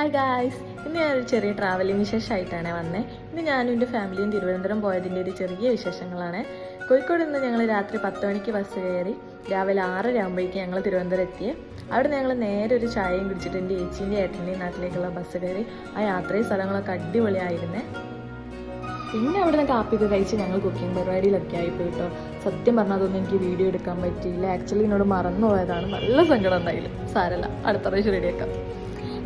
Hi guys, ഇന്ന് ഞാനൊരു ചെറിയ ട്രാവലിംഗ് വിശേഷമായിട്ടാണ് വന്നത്. ഇന്ന് ഞാനും എൻ്റെ ഫാമിലിയും തിരുവനന്തപുരം പോയതിൻ്റെ ഒരു ചെറിയ വിശേഷങ്ങളാണ്. കോഴിക്കോട് നിന്ന് ഞങ്ങൾ രാത്രി 10 മണിക്ക് ബസ് കയറി രാവിലെ 6:30 ആകുമ്പോഴേക്കും ഞങ്ങൾ തിരുവനന്തപുരം എത്തിയേ. അവിടെ ഞങ്ങൾ നേരെ ഒരു ചായയും കുടിച്ചിട്ട് എൻ്റെ ചേച്ചീൻ്റെയും ഏട്ടൻ്റെയും നാട്ടിലേക്കുള്ള ബസ് കയറി. ആ യാത്രയും സ്ഥലങ്ങളൊക്കെ അടിപൊളിയായിരുന്നേ. പിന്നെ അവിടെ നിന്ന് കാപ്പിയൊക്കെ കഴിച്ച് ഞങ്ങൾ കുക്കിംഗ് പരിപാടിയിലൊക്കെ ആയിപ്പോയി കേട്ടോ. സത്യം പറഞ്ഞാൽ അതൊന്നും എനിക്ക് വീഡിയോ എടുക്കാൻ പറ്റിയില്ല. ആക്ച്വലി എന്നോട് മറന്നു പോയതാണ്. നല്ല സങ്കടം ഉണ്ടായില്ല. സാരല്ല, അടുത്ത പ്രാവശ്യം റെഡിയാക്കാം.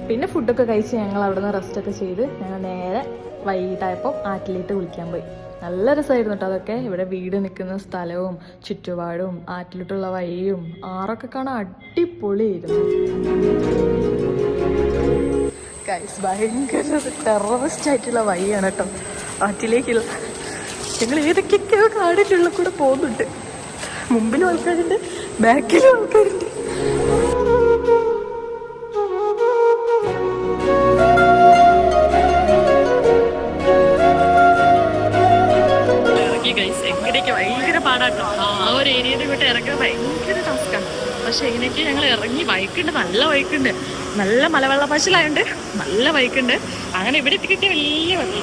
പിന്നെ ഫുഡൊക്കെ കഴിച്ച് ഞങ്ങൾ അവിടെ നിന്ന് റെസ്റ്റൊക്കെ ചെയ്ത് ഞങ്ങൾ നേരെ വൈകിട്ടായപ്പോൾ ആറ്റിലേക്ക് കുളിക്കാൻ പോയി. നല്ല രസമായിരുന്നു കേട്ടോ അതൊക്കെ. ഇവിടെ വീട് നിൽക്കുന്ന സ്ഥലവും ചുറ്റുപാടും ആറ്റിലോട്ടുള്ള വഴിയും ആറൊക്കെ കാണാൻ അടിപൊളിയായിരുന്നു. ഗൈസ്, ഭയങ്കര ടെററിസ്റ്റ് ആയിട്ടുള്ള വഴിയാണ് കേട്ടോ ആറ്റിലേക്കുള്ള. ഞങ്ങൾ ഏതൊക്കെയൊക്കെയോ കാടിൻ്റെ കൂടെ പോകുന്നുണ്ട്. മുമ്പിലും ആൾക്കാരുണ്ട്, ബാക്കിലും ആൾക്കാരുണ്ട്. ഭയങ്കര പാടാട്ടോ. ആ ഒരു ഏരിയയുടെ കൂട്ട് ഇറക്കാൻ ഭയങ്കര ടാസ്ക്കാണ്. പക്ഷെ ഇതിനൊക്കെ ഞങ്ങൾ ഇറങ്ങി. ബൈക്കുണ്ട്, നല്ല ബൈക്കുണ്ട്, നല്ല മലവെള്ള പശലായുണ്ട്, നല്ല ബൈക്കുണ്ട്. അങ്ങനെ ഇവിടെ എത്തിക്കിട്ടിയ വലിയ വഴി.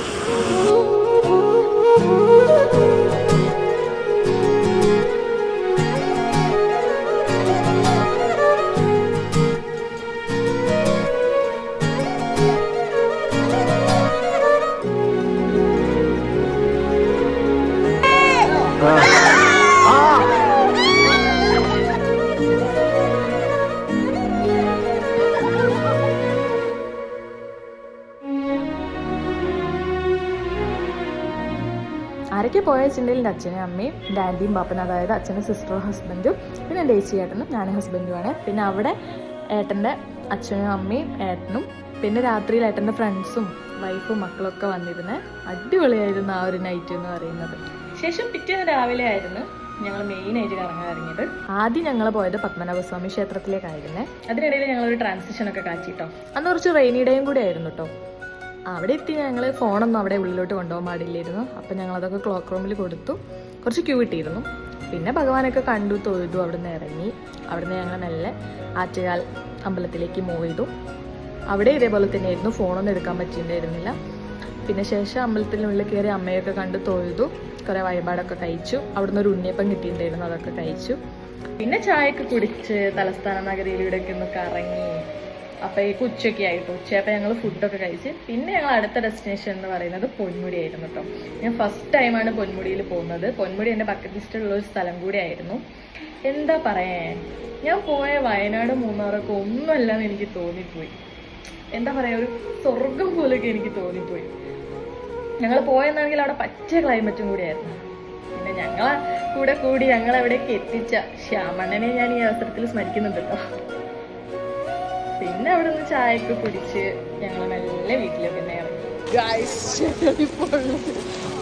ആരൊക്കെ പോയ വെച്ചിട്ടുണ്ടെങ്കിൽ എൻ്റെ അച്ഛനും അമ്മയും എൻ്റെ ആൻറ്റിയും പാപ്പനും, അതായത് അച്ഛനും സിസ്റ്ററും ഹസ്ബൻഡും, പിന്നെ എൻ്റെ ചേച്ചി ഏട്ടനും ഞാനും ഹസ്ബൻഡുമാണ്. പിന്നെ അവിടെ ഏട്ടൻ്റെ അച്ഛനും അമ്മയും ഏട്ടനും, പിന്നെ രാത്രിയിൽ ഏട്ടൻ്റെ ഫ്രണ്ട്സും വൈഫും മക്കളൊക്കെ വന്നിരുന്നത്. അടിപൊളിയായിരുന്നു ആ ഒരു നൈറ്റ് എന്ന് പറയുന്നത്. ശേഷം പിറ്റേന്ന് രാവിലെ ആയിരുന്നു ഞങ്ങൾ മെയിനായിട്ട് കറങ്ങാൻ ഇറങ്ങിയത്. ആദ്യം ഞങ്ങൾ പോയത് പത്മനാഭസ്വാമി ക്ഷേത്രത്തിലേക്കായിരുന്നേ. അതിനിടയിൽ ഞങ്ങളൊരു ട്രാൻസിഷനൊക്കെ കാച്ചിട്ടോ. അന്ന് കുറച്ച് റെയിനി ഡേയും കൂടെ ആയിരുന്നു കേട്ടോ. അവിടെ എത്തി ഞങ്ങൾ ഫോണൊന്നും അവിടെ ഉള്ളിലോട്ട് കൊണ്ടുപോകാൻ പാടില്ലായിരുന്നു. അപ്പം ഞങ്ങളതൊക്കെ ക്ലോക്ക് റൂമിൽ കൊടുത്തു. കുറച്ച് ക്യൂ ഇട്ടിരുന്നു. പിന്നെ ഭഗവാനൊക്കെ കണ്ടു, തൊഴുതു, അവിടെ നിന്ന് ഇറങ്ങി. അവിടുന്ന് ഞങ്ങൾ നല്ല ആറ്റുകാൽ അമ്പലത്തിലേക്ക് മൂവ് ചെയ്തു. അവിടെ ഇതേപോലെ തന്നെയായിരുന്നു, ഫോണൊന്നും എടുക്കാൻ പറ്റിയിട്ടുണ്ടായിരുന്നില്ല. പിന്നെ ശേഷം അമ്പലത്തിനുള്ളിൽ കയറി അമ്മയൊക്കെ കണ്ട് തൊഴുതു, കുറേ വഴിപാടൊക്കെ കഴിച്ചു. അവിടുന്ന് ഒരു ഉണ്ണിയപ്പം കിട്ടിയിട്ടുണ്ടായിരുന്നു, അതൊക്കെ കഴിച്ചു. പിന്നെ ചായയൊക്കെ കുടിച്ച് തലസ്ഥാന നഗരിയിലൂടെയൊക്കെ ഒന്ന് കറങ്ങി. അപ്പോഴേക്കും ഉച്ചയൊക്കെ ആയിട്ട് ഉച്ചയപ്പോൾ ഞങ്ങൾ ഫുഡൊക്കെ കഴിച്ച് പിന്നെ ഞങ്ങൾ അടുത്ത ഡെസ്റ്റിനേഷൻ എന്ന് പറയുന്നത് പൊന്മുടി ആയിരുന്നു കേട്ടോ. ഞാൻ ഫസ്റ്റ് ടൈമാണ് പൊന്മുടിയിൽ പോകുന്നത്. പൊന്മുടി എൻ്റെ ബക്കറ്റ് ലിസ്റ്റിലുള്ള ഒരു സ്ഥലം കൂടി ആയിരുന്നു. എന്താ പറയാൻ, ഞാൻ പോയ വയനാട് മൂന്നാറൊക്കെ ഒന്നുമല്ലെന്ന് എനിക്ക് തോന്നിപ്പോയി. എന്താ പറയുക, ഒരു സ്വർഗം പോലെയൊക്കെ എനിക്ക് തോന്നിപ്പോയി. ഞങ്ങൾ പോയെന്നാണെങ്കിൽ അവിടെ പച്ച ക്ലൈമറ്റും കൂടിയായിരുന്നു. പിന്നെ ഞങ്ങളെ കൂടെ കൂടി ഞങ്ങളെവിടേക്ക് എത്തിച്ച ശ്യാമണ്ണനെ ഞാൻ ഈ അവസരത്തിൽ സ്മരിക്കുന്നുണ്ട് കേട്ടോ. പിന്നെ അവിടെ നിന്ന് ചായയൊക്കെ കുടിച്ച് ഞങ്ങൾ മെല്ലെ വീട്ടിലേക്ക് തന്നെ ഇറങ്ങി.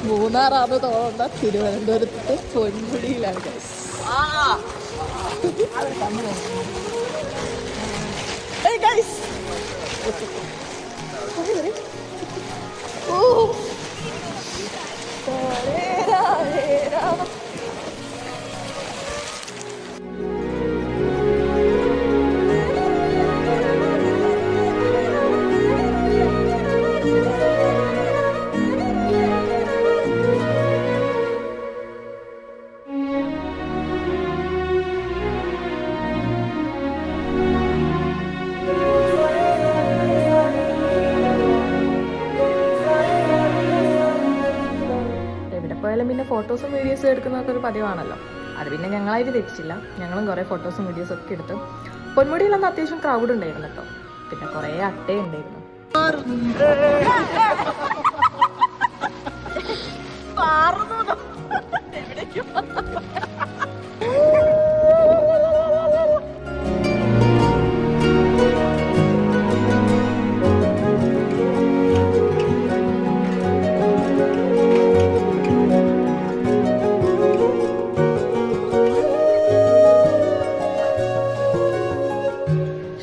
മൂന്നാറാന്ന് തോന്നുന്ന തിരുവനന്തപുരത്ത് പൊന്മുടിയിലാണ് ഗൈസ്. പിന്നെ ഫോട്ടോസും വീഡിയോസും എടുക്കുന്നതൊക്കെ ഒരു പതിവാണല്ലോ. അത് പിന്നെ ഞങ്ങളായിട്ട് തെറ്റിച്ചില്ല. ഞങ്ങളും കുറേ ഫോട്ടോസും വീഡിയോസും ഒക്കെ എടുത്തു. പൊന്മുടിയിലൊന്നും അത്യാവശ്യം ക്രൗഡ് ഉണ്ടായിരുന്നു കേട്ടോ. പിന്നെ കുറേ അട്ടയുണ്ടായിരുന്നു.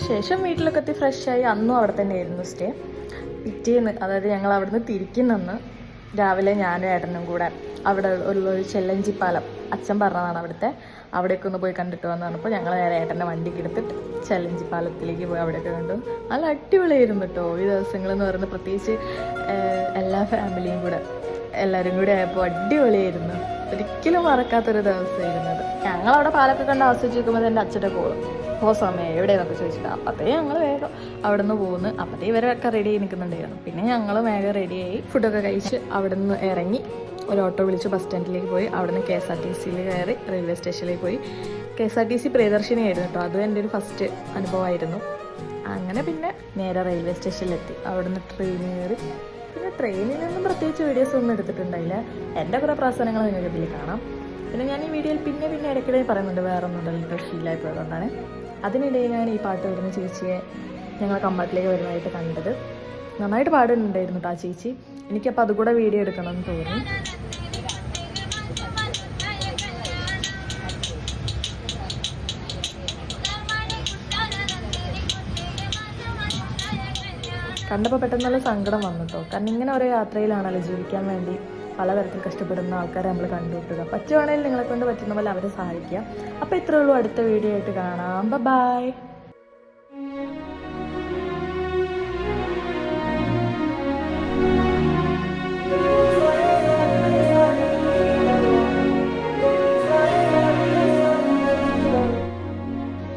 ശേഷം വീട്ടിലൊക്കെ എത്തി ഫ്രഷായി. അന്നും അവിടെ തന്നെ ആയിരുന്നു സ്റ്റേ. പിറ്റേന്ന്, അതായത് ഞങ്ങൾ അവിടുന്ന് തിരിക്കുന്നന്ന് രാവിലെ ഞാനും ഏട്ടനും കൂടെ അവിടെ ഉള്ളൊരു ചെല്ലഞ്ചിപ്പാലം, അച്ഛൻ പറഞ്ഞതാണ് അവിടുത്തെ, അവിടെയൊക്കെ ഒന്ന് പോയി കണ്ടിട്ട് വന്ന് പറഞ്ഞപ്പോൾ ഞങ്ങൾ നേരെ ഏട്ടൻ്റെ വണ്ടിക്ക് എടുത്തിട്ട് ചെലഞ്ചി പാലത്തിലേക്ക് പോയി അവിടെയൊക്കെ കണ്ടു. നല്ല അടിപൊളിയായിരുന്നു കേട്ടോ ഈ ദിവസങ്ങളെന്ന് പറയുന്നത്. പ്രത്യേകിച്ച് എല്ലാ ഫാമിലിയും കൂടെ എല്ലാവരും കൂടി ആയപ്പോൾ അടിപൊളിയായിരുന്നു. ഒരിക്കലും മറക്കാത്തൊരു ദിവസമായിരുന്നു അത്. ഞങ്ങളവിടെ പാലൊക്കെ കണ്ട് ആസ്വദിച്ച് നിൽക്കുമ്പോൾ എൻ്റെ അച്ഛൻ്റെ കോളും സമയം എവിടെയെന്നൊക്കെ ചോദിച്ചിട്ട് അപ്പത്തേ ഞങ്ങൾ വേഗം അവിടെ നിന്ന് പോകുന്നു. അപ്പത്തേ ഇവരൊക്കെ റെഡി ആയി നിൽക്കുന്നുണ്ടായിരുന്നു. പിന്നെ ഞങ്ങൾ വേഗം റെഡിയായി ഫുഡൊക്കെ കഴിച്ച് അവിടെ നിന്ന് ഇറങ്ങി ഒരു ഓട്ടോ വിളിച്ച് ബസ് സ്റ്റാൻഡിലേക്ക് പോയി. അവിടെ നിന്ന് KSRTC കയറി റെയിൽവേ സ്റ്റേഷനിലേക്ക് പോയി. KSRTC പ്രിയദർശിനി ആയിരുന്നു കേട്ടോ, അതും എൻ്റെ ഒരു ഫസ്റ്റ് അനുഭവമായിരുന്നു. അങ്ങനെ പിന്നെ നേരെ റെയിൽവേ സ്റ്റേഷനിലെത്തി. അവിടെ നിന്ന് ട്രെയിൻ കയറി. പിന്നെ ട്രെയിനിൽ നിന്നും പ്രത്യേകിച്ച് വീഡിയോസ് ഒന്നും എടുത്തിട്ടുണ്ടായില്ല. എൻ്റെ കുറേ പ്രവർത്തനങ്ങൾ നിങ്ങൾക്ക് ഇതിൽ കാണാം. പിന്നെ ഞാൻ ഈ വീഡിയോയിൽ പിന്നെ ഇടയ്ക്കിടെ പറയുന്നുണ്ട് വേറെ ഒന്നുമില്ല ഫീലായി പോയതുകൊണ്ടാണ്. അതിനിടയിലാണ് ഈ പാട്ട് വരുന്ന ചേച്ചിയെ ഞങ്ങൾ കമ്പാട്ടിലേക്ക് വരുന്നതായിട്ട് കണ്ടത്. നന്നായിട്ട് പാടുന്നുണ്ടായിരുന്നു കേട്ടോ ആ ചേച്ചി. എനിക്കപ്പോൾ അതുകൂടെ വീഡിയോ എടുക്കണമെന്ന് തോന്നി. കണ്ടപ്പോൾ പെട്ടെന്നുള്ള സങ്കടം വന്നു കേട്ടോ. കാരണം ഇങ്ങനെ ഓരോ യാത്രയിലാണല്ലോ ജീവിക്കാൻ വേണ്ടി പലതരത്തിൽ കഷ്ടപ്പെടുന്ന ആൾക്കാരെ നമ്മൾ കണ്ടുകിട്ടുക. പറ്റുവാണെങ്കിൽ നിങ്ങളെ കൊണ്ട് പറ്റുന്ന പോലെ അവരെ സഹായിക്കുക. അപ്പോൾ ഇത്രയേ ഉള്ളൂ. അടുത്ത വീഡിയോ ആയിട്ട് കാണാം. ബൈ.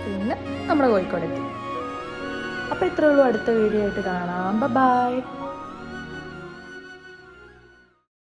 പിന്നെ നമ്മുടെ കോഴിക്കോടെത്തി. അപ്പോൾ ഇത്രയേ ഉള്ളൂ. അടുത്ത വീഡിയോ ആയിട്ട് കാണാം. ബൈ.